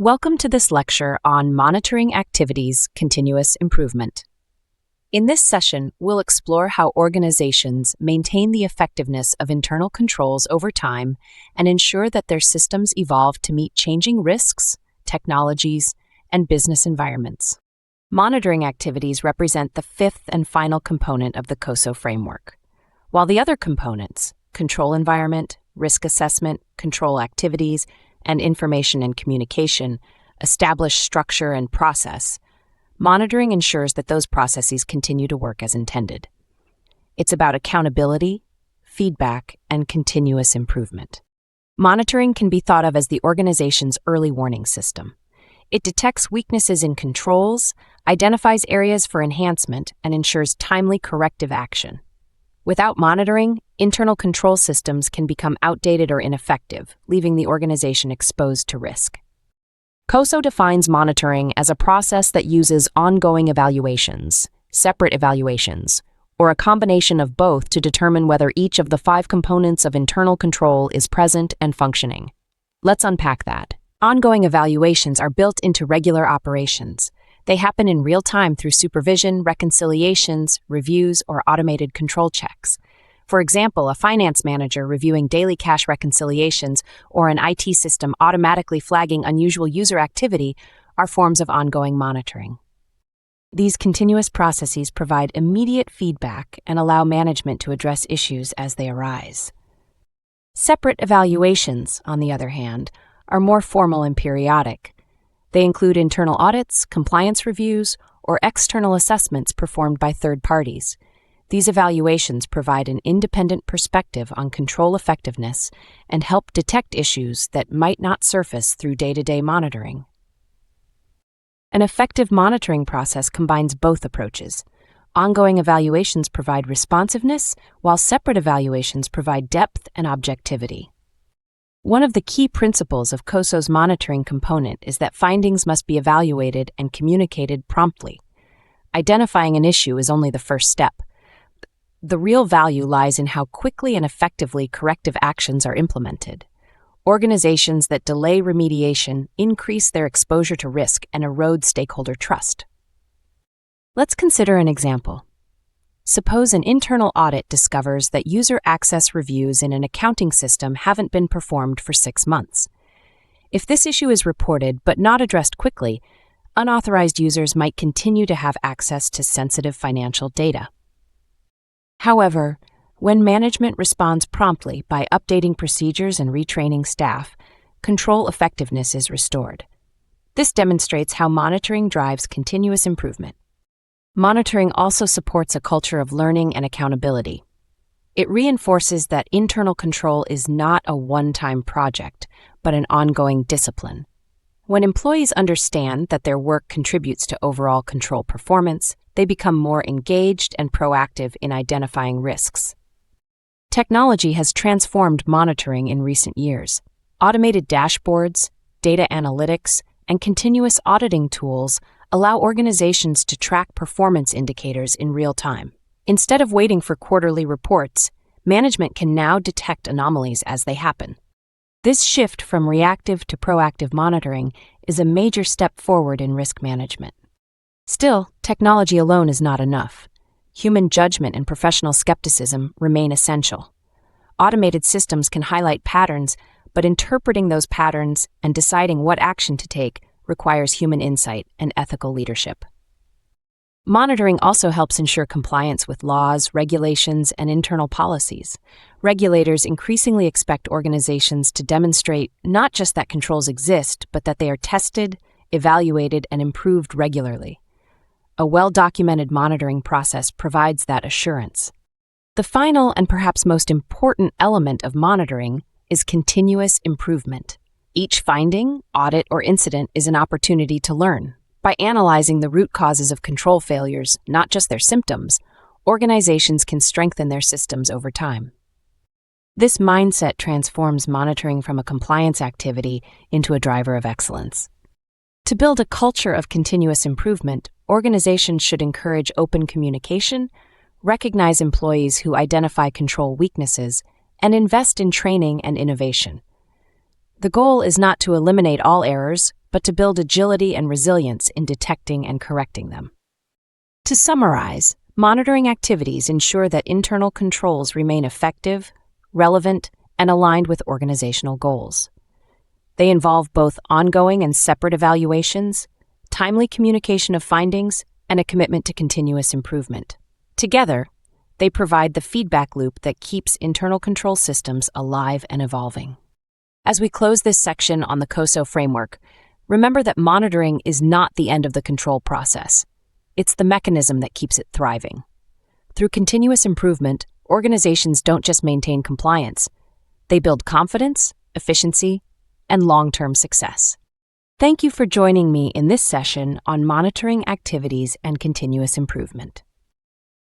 Welcome to this lecture on Monitoring Activities Continuous Improvement. In this session, we'll explore how organizations maintain the effectiveness of internal controls over time and ensure that their systems evolve to meet changing risks, technologies, and business environments. Monitoring activities represent the fifth and final component of the COSO framework. While the other components, control environment, risk assessment, control activities, and information and communication, establish structure and process, monitoring ensures that those processes continue to work as intended. It's about accountability, feedback, and continuous improvement. Monitoring can be thought of as the organization's early warning system. It detects weaknesses in controls, identifies areas for enhancement, and ensures timely corrective action. Without monitoring, internal control systems can become outdated or ineffective, leaving the organization exposed to risk. COSO defines monitoring as a process that uses ongoing evaluations, separate evaluations, or a combination of both to determine whether each of the 5 components of internal control is present and functioning. Let's unpack that. Ongoing evaluations are built into regular operations. They happen in real time through supervision, reconciliations, reviews, or automated control checks. For example, a finance manager reviewing daily cash reconciliations or an IT system automatically flagging unusual user activity are forms of ongoing monitoring. These continuous processes provide immediate feedback and allow management to address issues as they arise. Separate evaluations, on the other hand, are more formal and periodic. They include internal audits, compliance reviews, or external assessments performed by third parties. These evaluations provide an independent perspective on control effectiveness and help detect issues that might not surface through day-to-day monitoring. An effective monitoring process combines both approaches. Ongoing evaluations provide responsiveness, while separate evaluations provide depth and objectivity. One of the key principles of COSO's monitoring component is that findings must be evaluated and communicated promptly. Identifying an issue is only the first step. The real value lies in how quickly and effectively corrective actions are implemented. Organizations that delay remediation increase their exposure to risk and erode stakeholder trust. Let's consider an example. Suppose an internal audit discovers that user access reviews in an accounting system haven't been performed for 6 months. If this issue is reported but not addressed quickly, unauthorized users might continue to have access to sensitive financial data. However, when management responds promptly by updating procedures and retraining staff, control effectiveness is restored. This demonstrates how monitoring drives continuous improvement. Monitoring also supports a culture of learning and accountability. It reinforces that internal control is not a one-time project, but an ongoing discipline. When employees understand that their work contributes to overall control performance, they become more engaged and proactive in identifying risks. Technology has transformed monitoring in recent years. Automated dashboards, data analytics, and continuous auditing tools allow organizations to track performance indicators in real time. Instead of waiting for quarterly reports, management can now detect anomalies as they happen. This shift from reactive to proactive monitoring is a major step forward in risk management. Still, technology alone is not enough. Human judgment and professional skepticism remain essential. Automated systems can highlight patterns, but interpreting those patterns and deciding what action to take requires human insight and ethical leadership. Monitoring also helps ensure compliance with laws, regulations, and internal policies. Regulators increasingly expect organizations to demonstrate not just that controls exist, but that they are tested, evaluated, and improved regularly. A well-documented monitoring process provides that assurance. The final and perhaps most important element of monitoring is continuous improvement. Each finding, audit, or incident is an opportunity to learn. By analyzing the root causes of control failures, not just their symptoms, organizations can strengthen their systems over time. This mindset transforms monitoring from a compliance activity into a driver of excellence. To build a culture of continuous improvement, organizations should encourage open communication, recognize employees who identify control weaknesses, and invest in training and innovation. The goal is not to eliminate all errors, but to build agility and resilience in detecting and correcting them. To summarize, monitoring activities ensure that internal controls remain effective, relevant, and aligned with organizational goals. They involve both ongoing and separate evaluations, timely communication of findings, and a commitment to continuous improvement. Together, they provide the feedback loop that keeps internal control systems alive and evolving. As we close this section on the COSO framework, remember that monitoring is not the end of the control process. It's the mechanism that keeps it thriving. Through continuous improvement, organizations don't just maintain compliance, they build confidence, efficiency, and long-term success. Thank you for joining me in this session on monitoring activities and continuous improvement.